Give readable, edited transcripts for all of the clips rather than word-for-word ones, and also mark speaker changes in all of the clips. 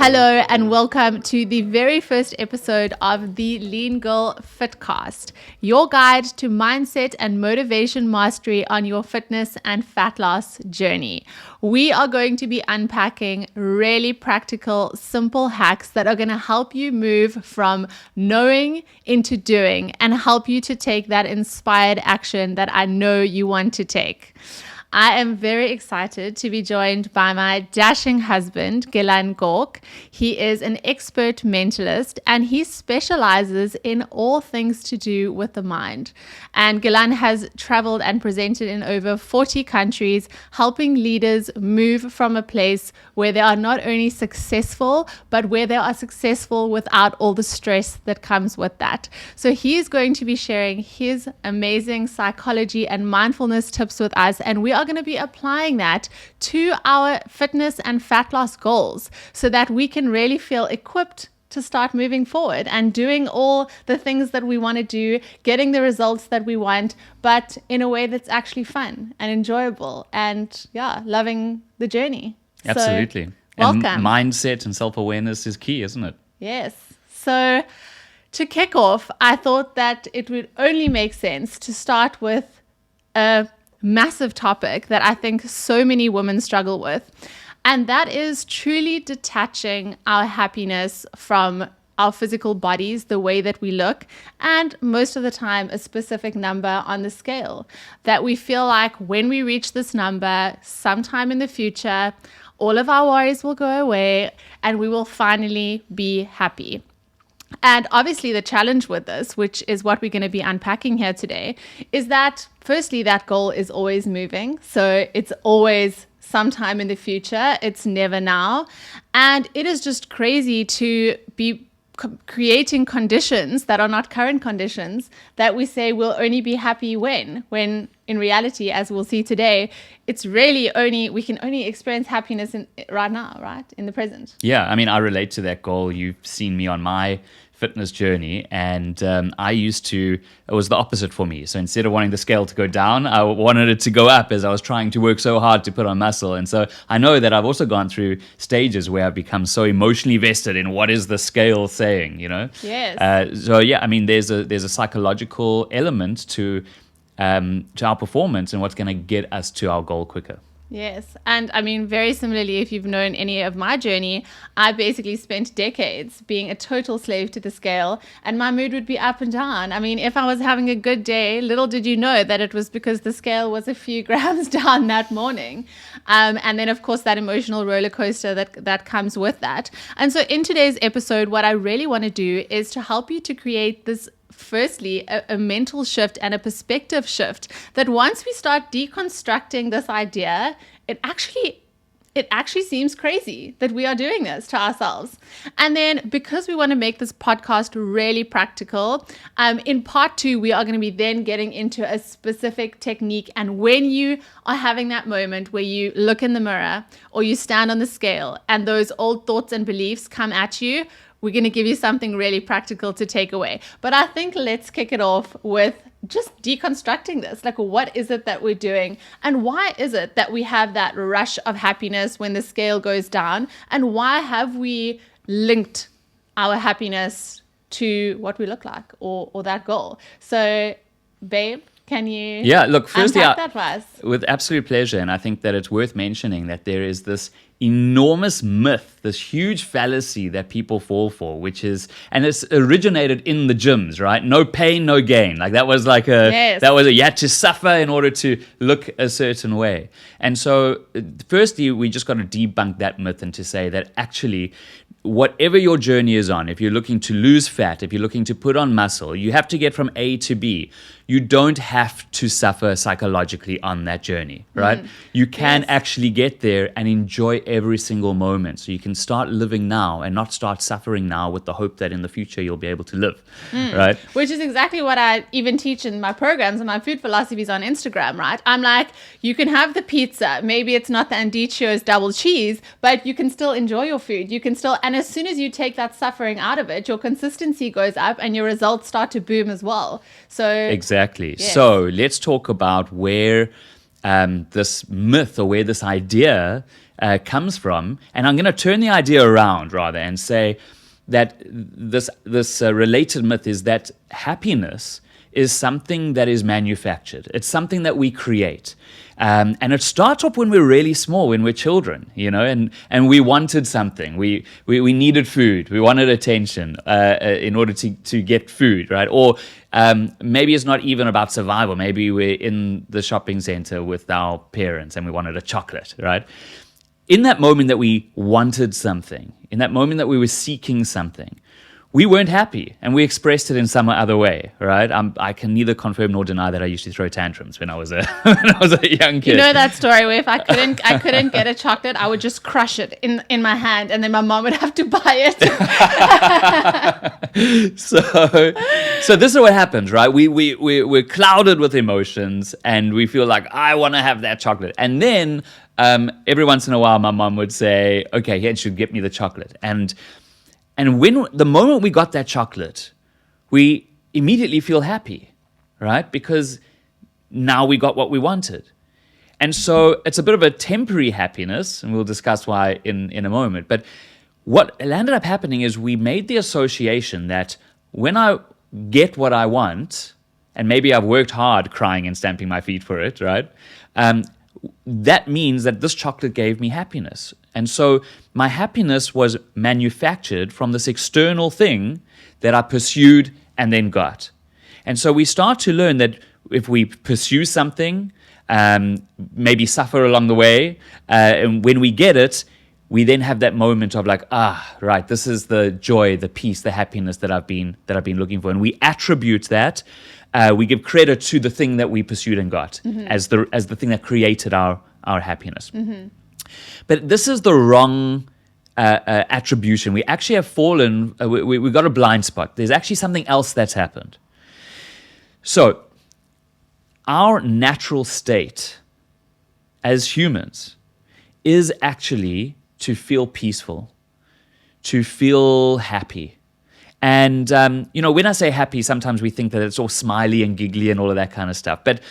Speaker 1: Hello and welcome to the very first episode of the LEAN GIRL Fitcast, your guide to mindset and motivation mastery on your fitness and fat loss journey. We are going to be unpacking really practical, simple hacks that are going to help you move from knowing into doing and help you to take that inspired action that I know you want to take. I am very excited to be joined by my dashing husband, Gilan. He is an expert mentalist and he specializes in all things to do with the mind. And Gilan has traveled and presented in over 40 countries, helping leaders move from a place where they are not only successful, but where they are successful without all the stress that comes with that. So he is going to be sharing his amazing psychology and mindfulness tips with us, and we are going to be applying that to our fitness and fat loss goals so that we can really feel equipped to start moving forward and doing all the things that we want to do, getting the results that we want, but in a way that's actually fun and enjoyable and loving the journey.
Speaker 2: Absolutely.
Speaker 1: So, welcome.
Speaker 2: And mindset and self-awareness is key, isn't it?
Speaker 1: Yes. So to kick off, I thought that it would only make sense to start with a massive topic that I think so many women struggle with. And that is truly detaching our happiness from our physical bodies, the way that we look, and most of the time a specific number on the scale. That we feel like when we reach this number sometime in the future, all of our worries will go away and we will finally be happy. And obviously the challenge with this, which is what we're going to be unpacking here today, is that firstly, that goal is always moving. So it's always sometime in the future. It's never now. And it is just crazy to be creating conditions that are not current conditions that we say we'll only be happy when in reality, as we'll see today, it's really we can only experience happiness right now, right? In the present.
Speaker 2: Yeah, I mean, I relate to that goal. You've seen me on my fitness journey, and it was the opposite for me. So instead of wanting the scale to go down, I wanted it to go up as I was trying to work so hard to put on muscle. And so I know that I've also gone through stages where I've become so emotionally vested in what is the scale saying, you know?
Speaker 1: Yes.
Speaker 2: I mean, there's a psychological element to our performance and what's going to get us to our goal quicker.
Speaker 1: Yes. And I mean, very similarly, if you've known any of my journey, I basically spent decades being a total slave to the scale and my mood would be up and down. I mean, if I was having a good day, little did you know that it was because the scale was a few grams down that morning. And then, of course, that emotional roller coaster that comes with that. And so in today's episode, what I really want to do is to help you to create this firstly, a mental shift and a perspective shift that once we start deconstructing this idea, it actually seems crazy that we are doing this to ourselves. And then because we want to make this podcast really practical, in part 2, we are going to be then getting into a specific technique. And when you are having that moment where you look in the mirror or you stand on the scale and those old thoughts and beliefs come at you, we're going to give you something really practical to take away. But I think let's kick it off with just deconstructing this. Like, what is it that we're doing? And why is it that we have that rush of happiness when the scale goes down? And why have we linked our happiness to what we look like or that goal? So, babe, can you
Speaker 2: firstly,
Speaker 1: unpack that for us?
Speaker 2: With absolute pleasure. And I think that it's worth mentioning that there is this enormous myth, this huge fallacy that people fall for, which is, and it's originated in the gyms, right? No pain, no gain. Like that was you had to suffer in order to look a certain way. And so firstly, we just got to debunk that myth and to say that actually, whatever your journey is on, if you're looking to lose fat, if you're looking to put on muscle, you have to get from A to B. You don't have to suffer psychologically on that journey, right? You can actually get there and enjoy every single moment. So you can start living now and not start suffering now with the hope that in the future you'll be able to live, right?
Speaker 1: Which is exactly what I even teach in my programs and my food philosophies on Instagram, right? I'm like, you can have the pizza. Maybe it's not the Andicio's double cheese, but you can still enjoy your food. You can still, and as soon as you take that suffering out of it, your consistency goes up and your results start to boom as well. So
Speaker 2: exactly.
Speaker 1: Yes.
Speaker 2: So let's talk about where this myth or where this idea comes from. And I'm going to turn the idea around rather and say that this related myth is that happiness is something that is manufactured. It's something that we create. And it starts off when we're really small, when we're children, and we wanted something. We needed food. We wanted attention in order to get food, right? Or maybe it's not even about survival. Maybe we're in the shopping center with our parents and we wanted a chocolate, right? In that moment that we wanted something, in that moment that we were seeking something, we weren't happy, and we expressed it in some other way, right? I can neither confirm nor deny that I used to throw tantrums when I was a young kid.
Speaker 1: You know that story where if I couldn't get a chocolate, I would just crush it in my hand, and then my mom would have to buy it.
Speaker 2: So this is what happens, right? We're clouded with emotions, and we feel like I want to have that chocolate, and then every once in a while, my mom would say, "Okay, here, she'd get me the chocolate," And when the moment we got that chocolate, we immediately feel happy, right? Because now we got what we wanted. And so it's a bit of a temporary happiness, and we'll discuss why in a moment. But what ended up happening is we made the association that when I get what I want, and maybe I've worked hard crying and stamping my feet for it, right? That means that this chocolate gave me happiness. And so my happiness was manufactured from this external thing that I pursued and then got. And so we start to learn that if we pursue something, maybe suffer along the way, and when we get it, we then have that moment of like, right, this is the joy, the peace, the happiness that I've been looking for. And we attribute that. We give credit to the thing that we pursued and got as the thing that created our happiness. Mm-hmm. But this is the wrong attribution. We actually have fallen, we got a blind spot. There's actually something else that's happened. So, our natural state as humans is actually to feel peaceful, to feel happy. And, when I say happy, sometimes we think that it's all smiley and giggly and all of that kind of stuff. But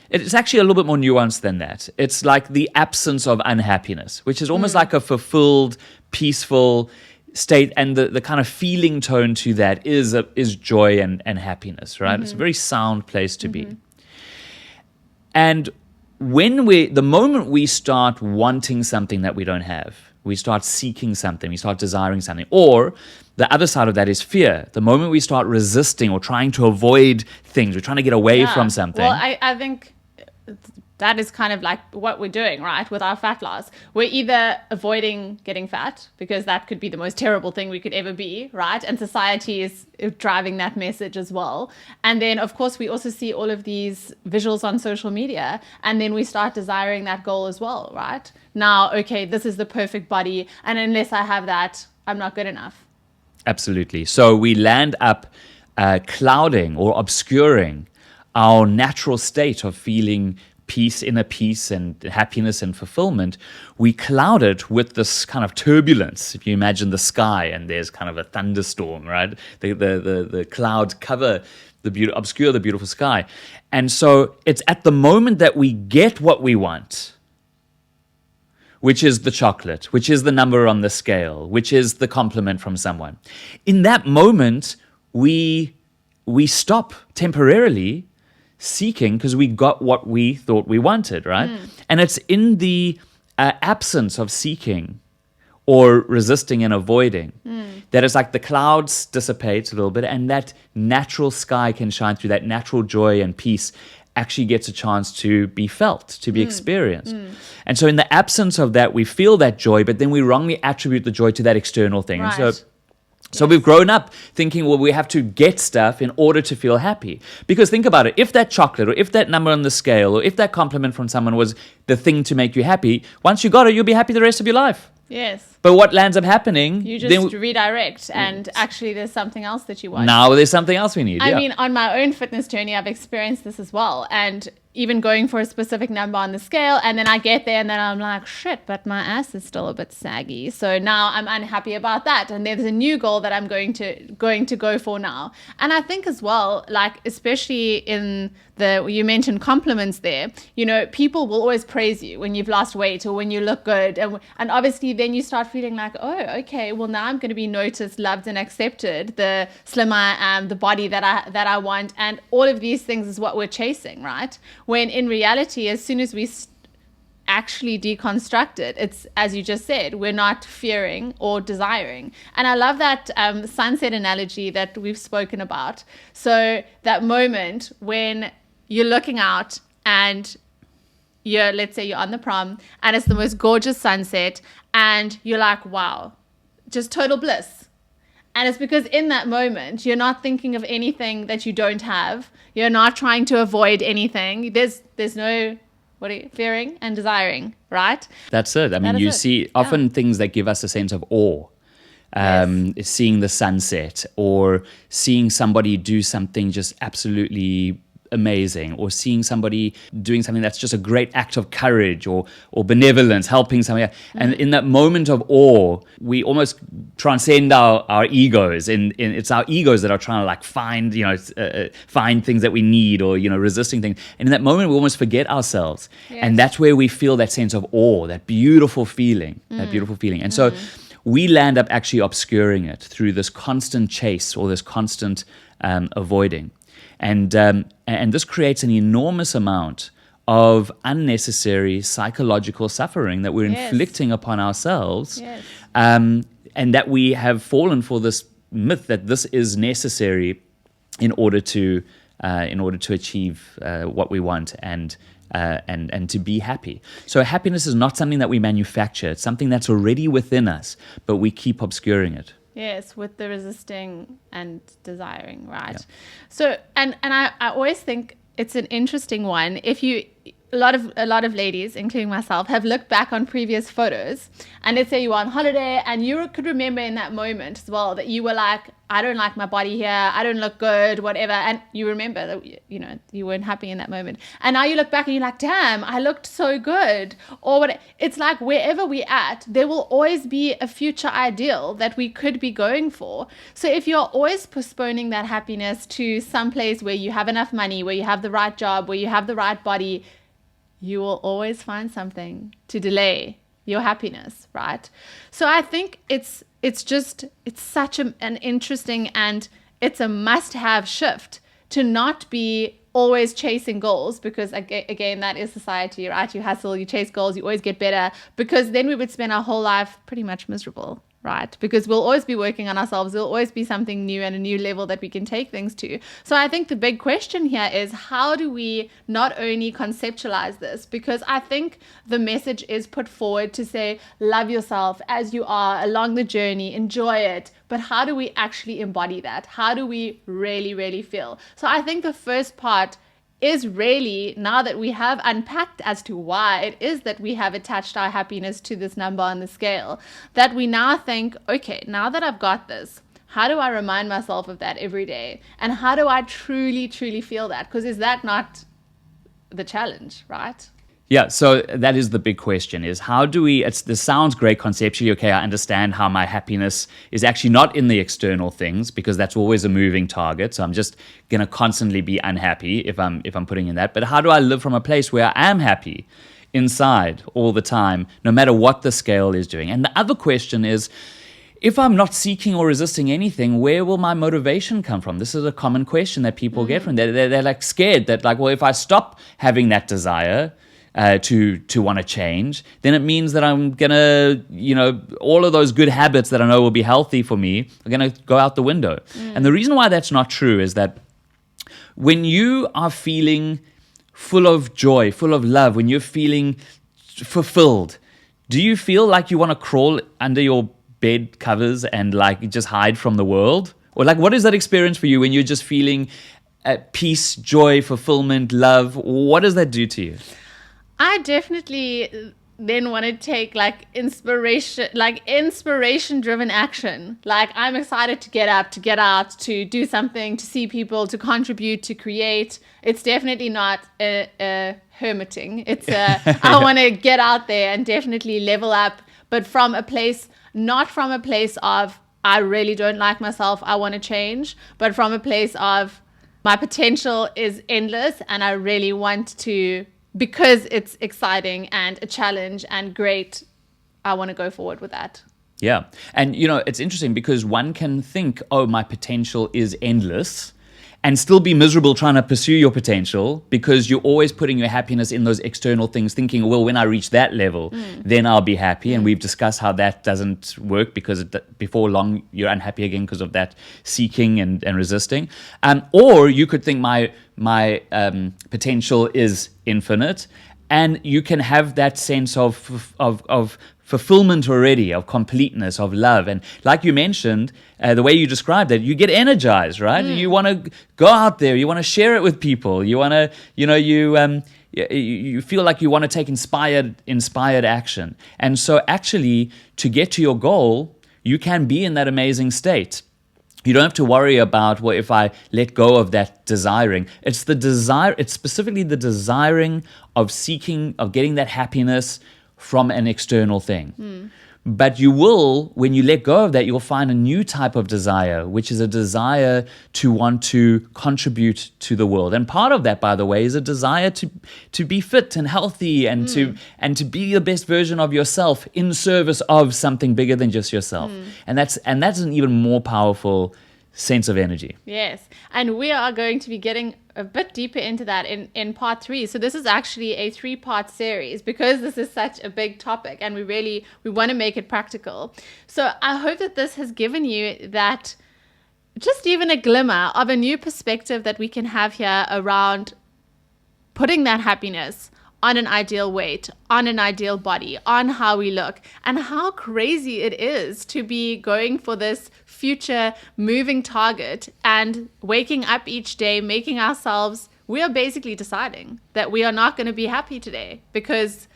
Speaker 2: it's actually a little bit more nuanced than that. It's like the absence of unhappiness, which is almost like a fulfilled, peaceful state. And the kind of feeling tone to that is joy and happiness, right? Mm-hmm. It's a very sound place to be. And the moment we start wanting something that we don't have, we start seeking something, we start desiring something, or the other side of that is fear. The moment we start resisting or trying to avoid things, we're trying to get away from something.
Speaker 1: Well, I think that is kind of like what we're doing, right, with our fat loss. We're either avoiding getting fat, because that could be the most terrible thing we could ever be, right? And society is driving that message as well. And then, of course, we also see all of these visuals on social media, and then we start desiring that goal as well, right? Now, okay, this is the perfect body, and unless I have that, I'm not good enough.
Speaker 2: Absolutely. So we land up clouding or obscuring our natural state of feeling peace, inner peace and happiness and fulfillment. We cloud it with this kind of turbulence. If you imagine the sky and there's kind of a thunderstorm, right? The clouds cover obscure the beautiful sky. And so it's at the moment that we get what we want, which is the chocolate, which is the number on the scale, which is the compliment from someone. In that moment, we stop temporarily seeking because we got what we thought we wanted, right? And it's in the absence of seeking or resisting and avoiding that it's like the clouds dissipate a little bit and that natural sky can shine through, that natural joy and peace actually gets a chance to be felt, to be experienced. And so in the absence of that, we feel that joy, but then we wrongly attribute the joy to that external thing.
Speaker 1: Right.
Speaker 2: And so we've grown up thinking, well, we have to get stuff in order to feel happy. Because think about it, if that chocolate or if that number on the scale or if that compliment from someone was the thing to make you happy, once you got it, you'll be happy the rest of your life.
Speaker 1: Yes.
Speaker 2: But what lands up happening...
Speaker 1: You just redirect and actually there's something else that you want.
Speaker 2: Now there's something else we need.
Speaker 1: I mean, on my own fitness journey, I've experienced this as well. And even going for a specific number on the scale, and then I get there and then I'm like, shit, but my ass is still a bit saggy, so now I'm unhappy about that, and there's a new goal that I'm going to go for now. And I think as well, like especially in you mentioned compliments there, you know, people will always praise you when you've lost weight or when you look good, and obviously then you start feeling like, oh, okay, well now I'm going to be noticed, loved, and accepted, the slimmer I am, the body that I want, and all of these things is what we're chasing, right? When in reality, as soon as we actually deconstruct it, it's, as you just said, we're not fearing or desiring. And I love that sunset analogy that we've spoken about. So that moment when you're looking out and let's say you're on the prom and it's the most gorgeous sunset and you're like, wow, just total bliss. And it's because in that moment, you're not thinking of anything that you don't have. You're not trying to avoid anything. There's no fearing and desiring, right?
Speaker 2: That's it. I mean, you see often things that give us a sense of awe. Yes. Seeing the sunset or seeing somebody do something just absolutely amazing, or seeing somebody doing something that's just a great act of courage or benevolence, helping somebody. And in that moment of awe, we almost transcend our egos, and it's our egos that are trying to like find things that we need, or resisting things. And in that moment, we almost forget ourselves. Yes. And that's where we feel that sense of awe, that beautiful feeling, And so we land up actually obscuring it through this constant chase or this constant avoiding. And this creates an enormous amount of unnecessary psychological suffering that we're inflicting upon ourselves, and that we have fallen for this myth that this is necessary in order to achieve what we want and to be happy. So happiness is not something that we manufacture; it's something that's already within us, but we keep obscuring it.
Speaker 1: Yes, with the resisting and desiring, right? Yeah. So, and I always think it's an interesting one. If you, a lot of ladies, including myself, have looked back on previous photos, and let's say you were on holiday, and you could remember in that moment as well that you were like, I don't like my body here, I don't look good, whatever, and you remember that you weren't happy in that moment, and now you look back and you're like, damn, I looked so good, or what? It's like wherever we're at, there will always be a future ideal that we could be going for. So if you're always postponing that happiness to some place where you have enough money, where you have the right job, where you have the right body, you will always find something to delay your happiness, right? So I think it's such an interesting, and it's a must-have shift to not be always chasing goals, because again, that is society, right? You hustle, you chase goals, you always get better, because then we would spend our whole life pretty much miserable, right? Because we'll always be working on ourselves. There'll always be something new and a new level that we can take things to. So I think the big question here is, how do we not only conceptualize this? Because I think the message is put forward to say, love yourself as you are along the journey, enjoy it. But how do we actually embody that? How do we really, really feel? So I think the first part is really, now that we have unpacked as to why it is that we have attached our happiness to this number on the scale, that we now think, okay, now that I've got this, how do I remind myself of that every day? And how do I truly, truly feel that? Because is that not the challenge, right?
Speaker 2: Yeah, so that is the big question, is how do we, this sounds great conceptually, okay, I understand how my happiness is actually not in the external things, because that's always a moving target, so I'm just going to constantly be unhappy if I'm putting in that, but how do I live from a place where I am happy inside all the time, no matter what the scale is doing? And the other question is, if I'm not seeking or resisting anything, where will my motivation come from? This is a common question that people get from. They're like scared that, like, well, if I stop having that desire to want to change, then it means that I'm gonna, all of those good habits that I know will be healthy for me are gonna go out the window. And the reason why that's not true is that when you are feeling full of joy, full of love, when you're feeling fulfilled, do you feel like you want to crawl under your bed covers and like just hide from the world? Or like, what is that experience for you when you're just feeling peace, joy, fulfillment, love? What does that do to you?
Speaker 1: I definitely then want to take like inspiration driven action. Like I'm excited to get up, to get out, to do something, to see people, to contribute, to create. It's definitely not a hermiting. It's I want to get out there and definitely level up, but from a place, not from a place of I really don't like myself, I want to change, but from a place of my potential is endless and I really want to, because it's exciting and a challenge and great, I want to go forward with that.
Speaker 2: Yeah. And, it's interesting because one can think, oh, my potential is endless, and still be miserable trying to pursue your potential because you're always putting your happiness in those external things, thinking, well, when I reach that level, then I'll be happy. And we've discussed how that doesn't work because before long, you're unhappy again because of that seeking and resisting. Or you could think my potential is infinite, and you can have that sense of fulfillment already, of completeness, of love. And like you mentioned, the way you described it, you get energized, right? You want to go out there, you want to share it with people, you want to, you feel like you want to take inspired action. And so actually, to get to your goal, you can be in that amazing state. You don't have to worry about, well, if I let go of that desiring. It's specifically the desiring of seeking, of getting that happiness from an external thing. But you will, when you let go of that, you'll find a new type of desire, which is a desire to want to contribute to the world. And part of that, by the way, is a desire to be fit and healthy and to be the best version of yourself in service of something bigger than just yourself. And that's an even more powerful sense of energy.
Speaker 1: Yes. And we are going to be getting a bit deeper into that in part 3. So this is actually a 3-part series because this is such a big topic and we want to make it practical. So I hope that this has given you that, just even a glimmer of a new perspective that we can have here around putting that happiness on an ideal weight, on an ideal body, on how we look, and how crazy it is to be going for this future moving target and waking up each day, making ourselves, we are basically deciding that we are not going to be happy today because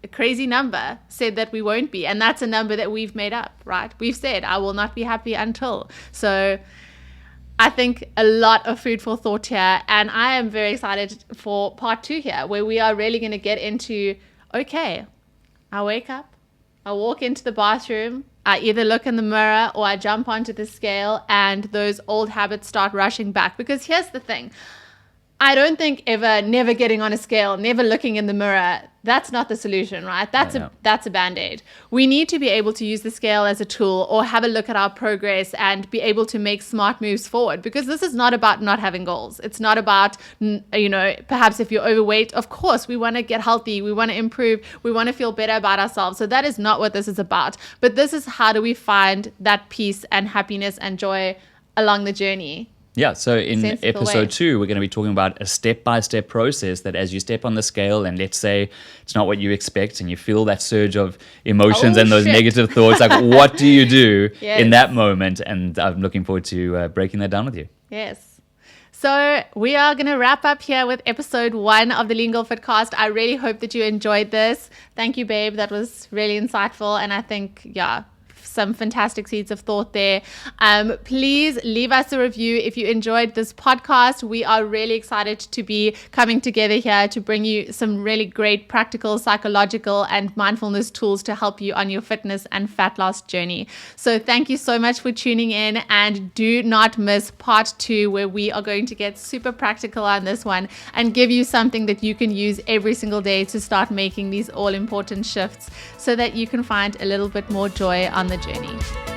Speaker 1: a crazy number said that we won't be. And that's a number that we've made up, right? We've said, I will not be happy until. So I think a lot of food for thought here, and I am very excited for part 2 here, where we are really going to get into, okay, I wake up, I walk into the bathroom, I either look in the mirror or I jump onto the scale, and those old habits start rushing back. Because here's the thing, I don't think never getting on a scale, never looking in the mirror, that's not the solution, right? That's a Band-Aid. We need to be able to use the scale as a tool or have a look at our progress and be able to make smart moves forward, because this is not about not having goals. It's not about, perhaps if you're overweight, of course, we want to get healthy, we want to improve, we want to feel better about ourselves. So that is not what this is about. But this is how do we find that peace and happiness and joy along the journey.
Speaker 2: Yeah, so in episode 2, we're going to be talking about a step-by-step process that as you step on the scale and let's say it's not what you expect and you feel that surge of emotions and those negative thoughts, like what do you do in that moment? And I'm looking forward to breaking that down with you.
Speaker 1: Yes. So we are going to wrap up here with episode 1 of the LEAN GIRL Fitcast. I really hope that you enjoyed this. Thank you, babe. That was really insightful. And I think, some fantastic seeds of thought there. Please leave us a review if you enjoyed this podcast. We are really excited to be coming together here to bring you some really great practical, psychological, and mindfulness tools to help you on your fitness and fat loss journey. So thank you so much for tuning in, and do not miss part 2, where we are going to get super practical on this one and give you something that you can use every single day to start making these all important shifts so that you can find a little bit more joy on the journey.